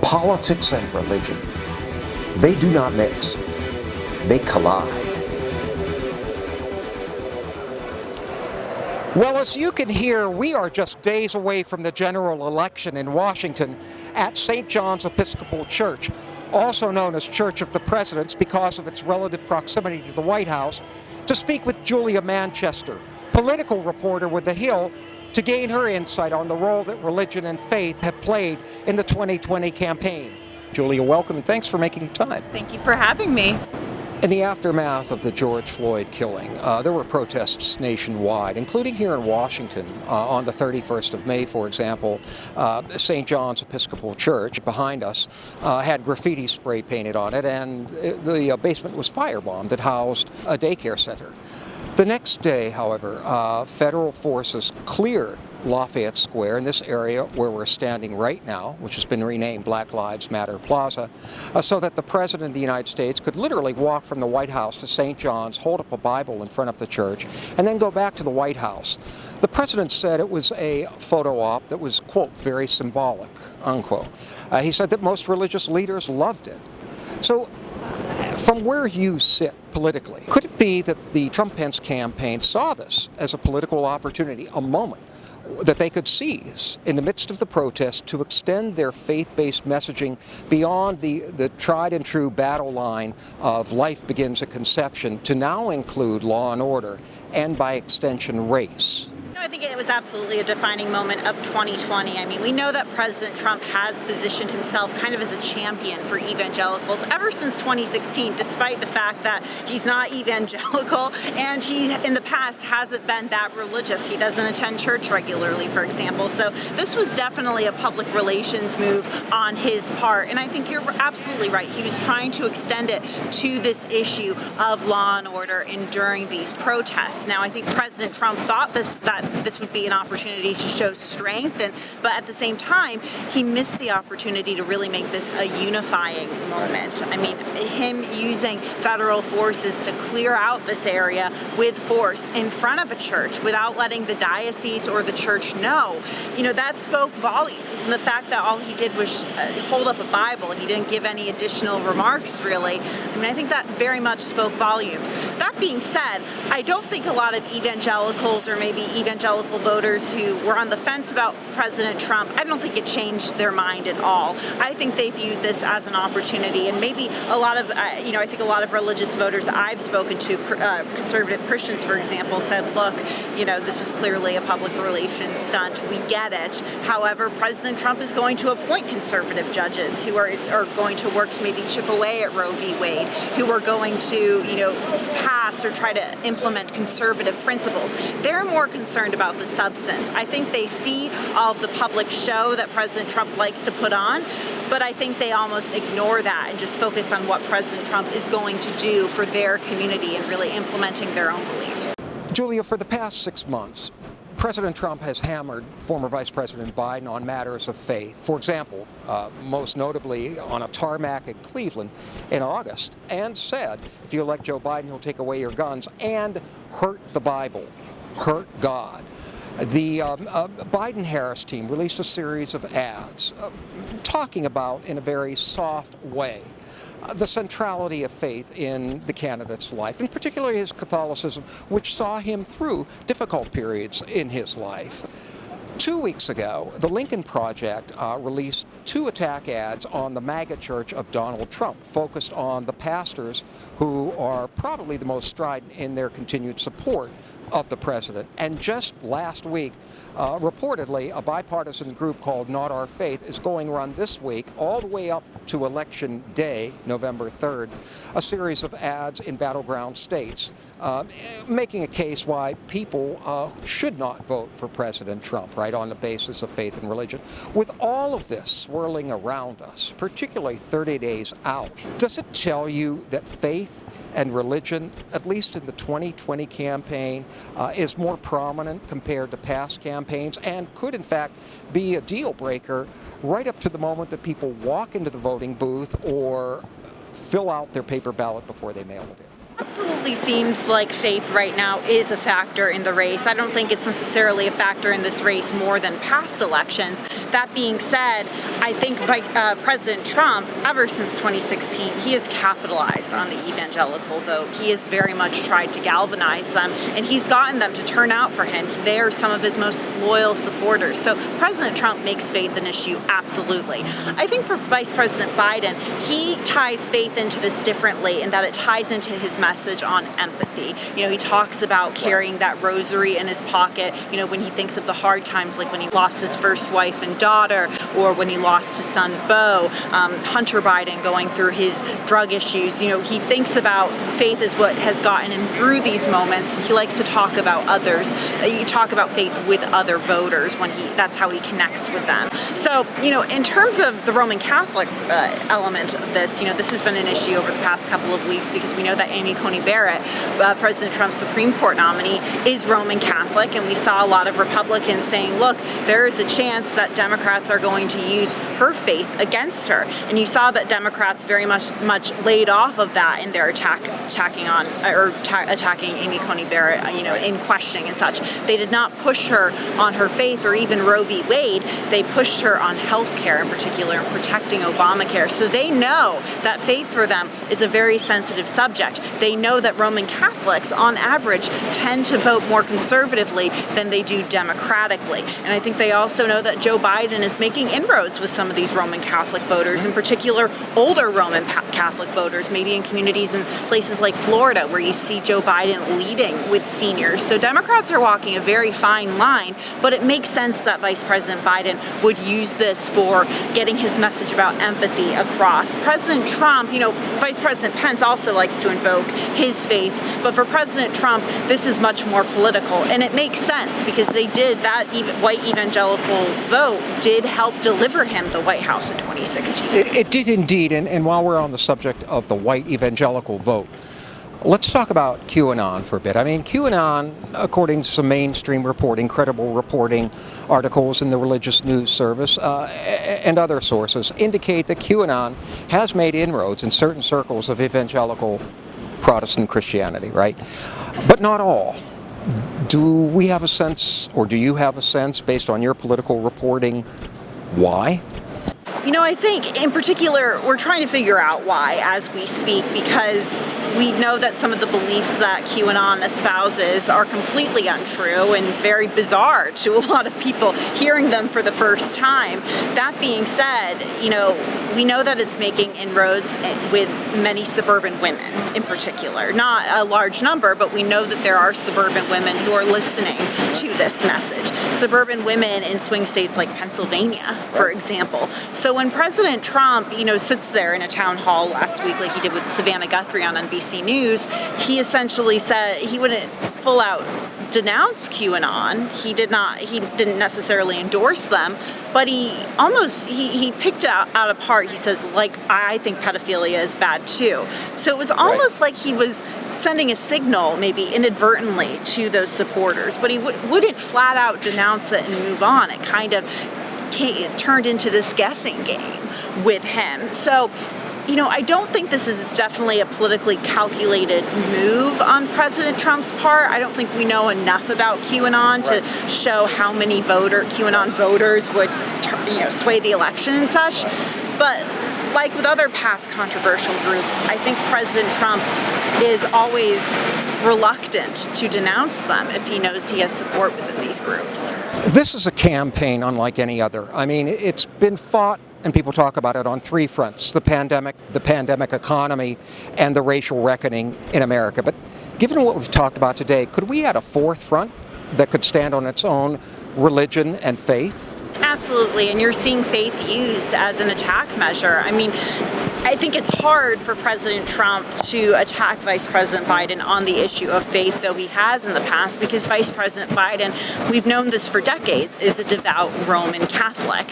Politics and religion, they do not mix, they collide. Well, as you can hear, we are just days away from the general election in Washington at St. John's Episcopal Church, also known as Church of the Presidents because of its relative proximity to the White House, to speak with Julia Manchester, political reporter with The Hill, to gain her insight on the role that religion and faith have played in the 2020 campaign. Julia, welcome, and thanks for making the time. Thank you for having me. In the aftermath of the George Floyd killing, there were protests nationwide, including here in Washington. On the 31st of May, for example, St. John's Episcopal Church behind us had graffiti spray painted on it, and the basement was firebombed that housed a daycare center. The next day, however, federal forces cleared Lafayette Square in this area where we're standing right now, which has been renamed Black Lives Matter Plaza, so that the President of the United States could literally walk from the White House to St. John's, hold up a Bible in front of the church, and then go back to the White House. The President said it was a photo op that was, quote, very symbolic, unquote. He said that most religious leaders loved it. So, from where you sit politically, could it be that the Trump-Pence campaign saw this as a political opportunity, a moment that they could seize in the midst of the protest to extend their faith-based messaging beyond the tried and true battle line of life begins at conception to now include law and order and, by extension, race? I think it was absolutely a defining moment of 2020. I mean, we know that President Trump has positioned himself kind of as a champion for evangelicals ever since 2016, despite the fact that he's not evangelical and he, in the past, hasn't been that religious. He doesn't attend church regularly, for example. So this was definitely a public relations move on his part. And I think you're absolutely right. He was trying to extend it to this issue of law and order enduring these protests. Now, I think President Trump thought that this would be an opportunity to show strength, but at the same time, he missed the opportunity to really make this a unifying moment. I mean, him using federal forces to clear out this area with force in front of a church without letting the diocese or the church know, that spoke volumes. And the fact that all he did was hold up a Bible, he didn't give any additional remarks, really, I think that very much spoke volumes. That being said, I don't think a lot of evangelicals or maybe evangelical voters who were on the fence about President Trump, I don't think it changed their mind at all. I think they viewed this as an opportunity, and maybe a lot of, I think a lot of religious voters I've spoken to, conservative Christians, for example, said, look, this was clearly a public relations stunt. We get it. However, President Trump is going to appoint conservative judges who are going to work to maybe chip away at Roe v. Wade, who are going to, pass or try to implement conservative principles. They're more concerned about the substance. I think they see all of the public show that President Trump likes to put on, but I think they almost ignore that and just focus on what President Trump is going to do for their community and really implementing their own beliefs. Julia, for the past 6 months, President Trump has hammered former Vice President Biden on matters of faith. For example, most notably on a tarmac in Cleveland in August, and said, if you elect Joe Biden, he'll take away your guns and hurt the Bible, hurt God. The Biden-Harris team released a series of ads talking about, in a very soft way, the centrality of faith in the candidate's life, and particularly his Catholicism, which saw him through difficult periods in his life. 2 weeks ago, the Lincoln Project released 2 attack ads on the MAGA Church of Donald Trump, focused on the pastors who are probably the most strident in their continued support of the president. And just last week, reportedly, a bipartisan group called Not Our Faith is going to run this week, all the way up to Election Day, November 3rd, a series of ads in battleground states, making a case why people should not vote for President Trump, right, on the basis of faith and religion. With all of this swirling around us, particularly 30 days out, does it tell you that faith and religion, at least in the 2020 campaign, is more prominent compared to past campaigns, and could in fact be a deal breaker right up to the moment that people walk into the voting booth or fill out their paper ballot before they mail it in? Absolutely seems like faith right now is a factor in the race. I don't think it's necessarily a factor in this race more than past elections. That being said, I think President Trump, ever since 2016, he has capitalized on the evangelical vote. He has very much tried to galvanize them, and he's gotten them to turn out for him. They are some of his most loyal supporters. So President Trump makes faith an issue, absolutely. I think for Vice President Biden, he ties faith into this differently in that it ties into his message on empathy. He talks about carrying that rosary in his pocket, when he thinks of the hard times, like when he lost his first wife and daughter, or when he lost his son, Beau, Hunter Biden going through his drug issues. He thinks about faith as what has gotten him through these moments. He likes to talk about others. You talk about faith with other voters that's how he connects with them. So, in terms of the Roman Catholic element of this, this has been an issue over the past couple of weeks because we know that Amy Coney Barrett, President Trump's Supreme Court nominee, is Roman Catholic, and we saw a lot of Republicans saying, look, there is a chance that Democrats are going to use her faith against her. And you saw that Democrats very much laid off of that in their attacking Amy Coney Barrett, in questioning and such. They did not push her on her faith or even Roe v. Wade. They pushed her on health care in particular and protecting Obamacare. So they know that faith for them is a very sensitive subject. They know that Roman Catholics, on average, tend to vote more conservatively than they do democratically. And I think they also know that Joe Biden is making inroads with some of these Roman Catholic voters, in particular older Roman Catholic voters, maybe in communities in places like Florida where you see Joe Biden leading with seniors. So Democrats are walking a very fine line, but it makes sense that Vice President Biden would use this for getting his message about empathy across. President Trump, Vice President Pence also likes to invoke his faith, but for President Trump, this is much more political, and it makes sense because that white evangelical vote did help deliver him the White House in 2016. It did indeed, and while we're on the subject of the white evangelical vote, let's talk about QAnon for a bit. I mean, QAnon, according to some mainstream reporting, credible reporting, articles in the Religious News Service, and other sources, indicate that QAnon has made inroads in certain circles of evangelical Protestant Christianity, right? But not all. Do we have a sense, or do you have a sense, based on your political reporting, why? I think in particular, we're trying to figure out why as we speak, because we know that some of the beliefs that QAnon espouses are completely untrue and very bizarre to a lot of people hearing them for the first time. That being said, we know that it's making inroads with many suburban women in particular. Not a large number, but we know that there are suburban women who are listening to this message. Suburban women in swing states like Pennsylvania, for example. So when President Trump, sits there in a town hall last week, like he did with Savannah Guthrie on NBC News, he essentially said he wouldn't full out denounce QAnon. He didn't necessarily endorse them, but he picked out apart. He says, I think pedophilia is bad too. So it was almost like he was sending a signal, maybe inadvertently, to those supporters, but he wouldn't flat out denounce it and move on. It kind of turned into this guessing game with him. So, I don't think this is definitely a politically calculated move on President Trump's part. I don't think we know enough about QAnon to show how many QAnon voters would, sway the election and such. But like with other past controversial groups, I think President Trump is always reluctant to denounce them if he knows he has support within these groups. This is a campaign unlike any other. I mean, it's been fought, and people talk about it on three fronts: the pandemic economy, and the racial reckoning in America. But given what we've talked about today, could we add a fourth front that could stand on its own: religion and faith? Absolutely, and you're seeing faith used as an attack measure. I mean, I think it's hard for President Trump to attack Vice President Biden on the issue of faith, though he has in the past, because Vice President Biden, we've known this for decades, is a devout Roman Catholic.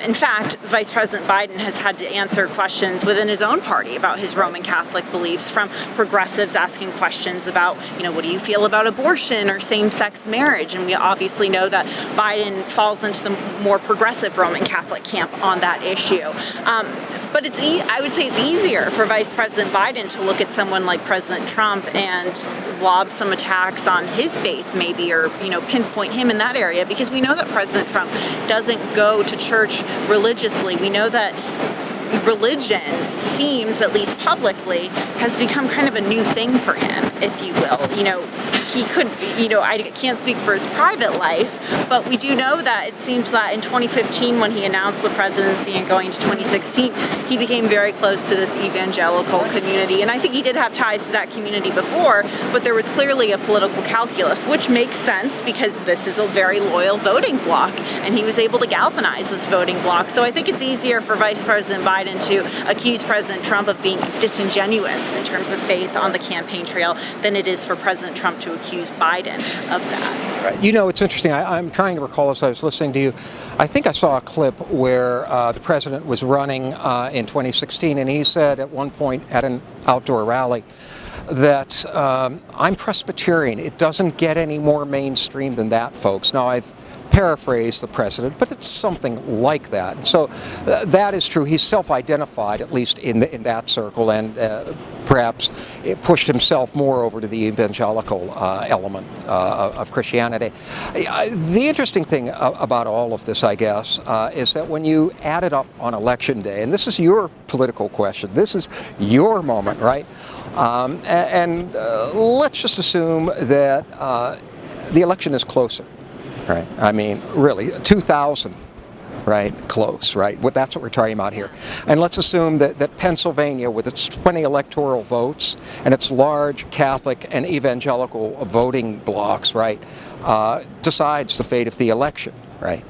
In fact, Vice President Biden has had to answer questions within his own party about his Roman Catholic beliefs, from progressives asking questions about, what do you feel about abortion or same-sex marriage? And we obviously know that Biden falls into the more progressive Roman Catholic camp on that issue. But I would say it's easier for Vice President Biden to look at someone like President Trump and lob some attacks on his faith, maybe, or pinpoint him in that area, because we know that President Trump doesn't go to church religiously. We know that religion seems, at least publicly, has become kind of a new thing for him, if you will. He could, I can't speak for his private life, but we do know that it seems that in 2015, when he announced the presidency and going to 2016, he became very close to this evangelical community. And I think he did have ties to that community before, but there was clearly a political calculus, which makes sense because this is a very loyal voting bloc, and he was able to galvanize this voting bloc. So I think it's easier for Vice President Biden to accuse President Trump of being disingenuous in terms of faith on the campaign trail than it is for President Trump to accuse Biden of that. Right. It's interesting. I'm trying to recall as I was listening to you. I think I saw a clip where the president was running in 2016, and he said at one point at an outdoor rally that I'm Presbyterian. It doesn't get any more mainstream than that, folks. Now, I've paraphrased the president, but it's something like that. And so that is true. He's self-identified, at least in that circle, and perhaps it pushed himself more over to the evangelical element of Christianity. The interesting thing about all of this, I guess, is that when you add it up on Election Day, and this is your political question, this is your moment, right? And let's just assume that the election is closer. Right. I mean, really, 2,000, right? Close, right? That's what we're talking about here. And let's assume that Pennsylvania, with its 20 electoral votes and its large Catholic and evangelical voting blocks, right, decides the fate of the election, right?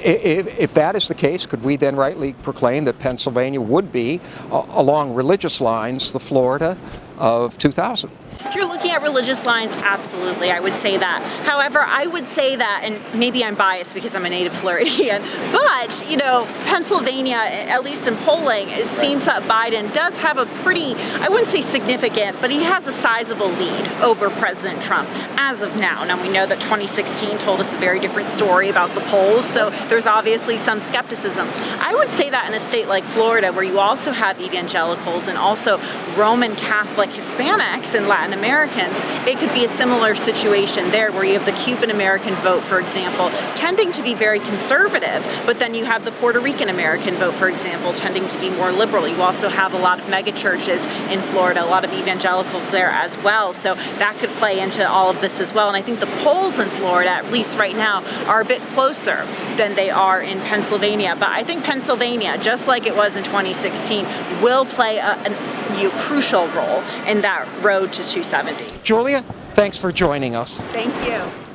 If that is the case, could we then rightly proclaim that Pennsylvania would be, along religious lines, the Florida of 2000? If you're looking at religious lines, absolutely, I would say that. However, I would say that, and maybe I'm biased because I'm a native Floridian, but, Pennsylvania, at least in polling, it seems that Biden does have a pretty, I wouldn't say significant, but he has a sizable lead over President Trump as of now. Now, we know that 2016 told us a very different story about the polls, so there's obviously some skepticism. I would say that in a state like Florida, where you also have evangelicals and also Roman Catholic Hispanics and Latin Americans, it could be a similar situation there, where you have the Cuban American vote, for example, tending to be very conservative, but then you have the Puerto Rican American vote, for example, tending to be more liberal. You also have a lot of mega churches in Florida, a lot of evangelicals there as well, so that could play into all of this as well. And I think the polls in Florida, at least right now, are a bit closer than they are in Pennsylvania. But I think Pennsylvania, just like it was in 2016, will play a crucial role in that road to 270. Julia, thanks for joining us. Thank you.